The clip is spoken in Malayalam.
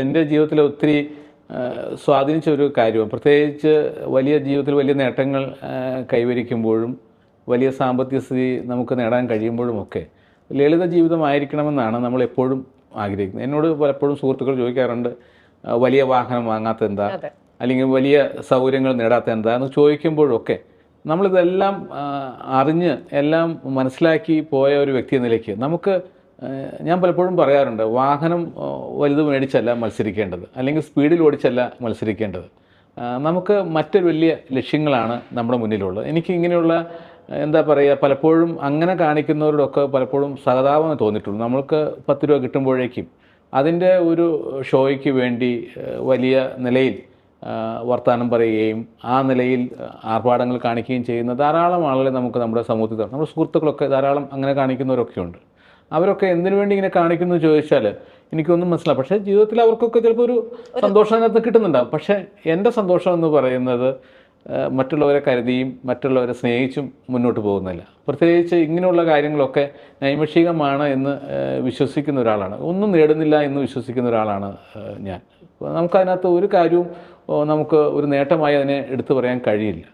എൻ്റെ ജീവിതത്തിൽ ഒത്തിരി സ്വാധീനിച്ച ഒരു കാര്യമാണ്. പ്രത്യേകിച്ച് വലിയ ജീവിതത്തിൽ വലിയ നേട്ടങ്ങൾ കൈവരിക്കുമ്പോഴും വലിയ സാമ്പത്തിക സ്ഥിതി നമുക്ക് നേടാൻ കഴിയുമ്പോഴുമൊക്കെ ലളിത ജീവിതമായിരിക്കണമെന്നാണ് നമ്മളെപ്പോഴും ആഗ്രഹിക്കുന്നത്. എന്നോട് പലപ്പോഴും സുഹൃത്തുക്കൾ ചോദിക്കാറുണ്ട്, വലിയ വാഹനം വാങ്ങാത്ത എന്താ, അല്ലെങ്കിൽ വലിയ സൗകര്യങ്ങൾ നേടാത്ത എന്താ എന്ന് ചോദിക്കുമ്പോഴൊക്കെ നമ്മളിതെല്ലാം അറിഞ്ഞ് എല്ലാം മനസ്സിലാക്കി പോയ ഒരു വ്യക്തി എന്ന നിലയ്ക്ക് ഞാൻ പലപ്പോഴും പറയാറുണ്ട്, വാഹനം വലുത് മേടിച്ചല്ല മത്സരിക്കേണ്ടത്, അല്ലെങ്കിൽ സ്പീഡിൽ ഓടിച്ചല്ല മത്സരിക്കേണ്ടത്. നമുക്ക് മറ്റൊരു വലിയ ലക്ഷ്യങ്ങളാണ് നമ്മുടെ മുന്നിലുള്ളത്. എനിക്ക് ഇങ്ങനെയുള്ള എന്താ പറയുക, പലപ്പോഴും അങ്ങനെ കാണിക്കുന്നവരോടൊക്കെ പലപ്പോഴും സഹതാപം തോന്നിയിട്ടുള്ളൂ. നമ്മൾക്ക് 10 രൂപ കിട്ടുമ്പോഴേക്കും അതിൻ്റെ ഒരു ഷോയ്ക്ക് വേണ്ടി വലിയ നിലയിൽ വർത്തമാനം പറയുകയും ആ നിലയിൽ ആർഭാടങ്ങൾ കാണിക്കുകയും ചെയ്യുന്ന ധാരാളം ആളുകളെ നമുക്ക് നമ്മുടെ സമൂഹത്തിൽ, നമ്മുടെ സുഹൃത്തുക്കളൊക്കെ ധാരാളം അങ്ങനെ കാണിക്കുന്നവരൊക്കെ ഉണ്ട്. അവരൊക്കെ എന്തിനു വേണ്ടി ഇങ്ങനെ കാണിക്കുന്നു ചോദിച്ചാൽ എനിക്കൊന്നും മനസ്സിലാവും. പക്ഷേ ജീവിതത്തിൽ അവർക്കൊക്കെ ചിലപ്പോൾ ഒരു സന്തോഷം അതിനകത്ത് കിട്ടുന്നുണ്ടാകും. പക്ഷേ എൻ്റെ സന്തോഷം എന്ന് പറയുന്നത് മറ്റുള്ളവരെ കരുതിയും മറ്റുള്ളവരെ സ്നേഹിച്ചും മുന്നോട്ട് പോകുന്നില്ല. പ്രത്യേകിച്ച് ഇങ്ങനെയുള്ള കാര്യങ്ങളൊക്കെ നൈമിഷികമാണ് എന്ന് വിശ്വസിക്കുന്ന ഒരാളാണ്. ഒന്നും നേടുന്നില്ല എന്ന് വിശ്വസിക്കുന്ന ഒരാളാണ് ഞാൻ. നമുക്കതിനകത്ത് ഒരു കാര്യവും നമുക്ക് ഒരു നേട്ടമായി അതിനെ എടുത്തു പറയാൻ കഴിയില്ല.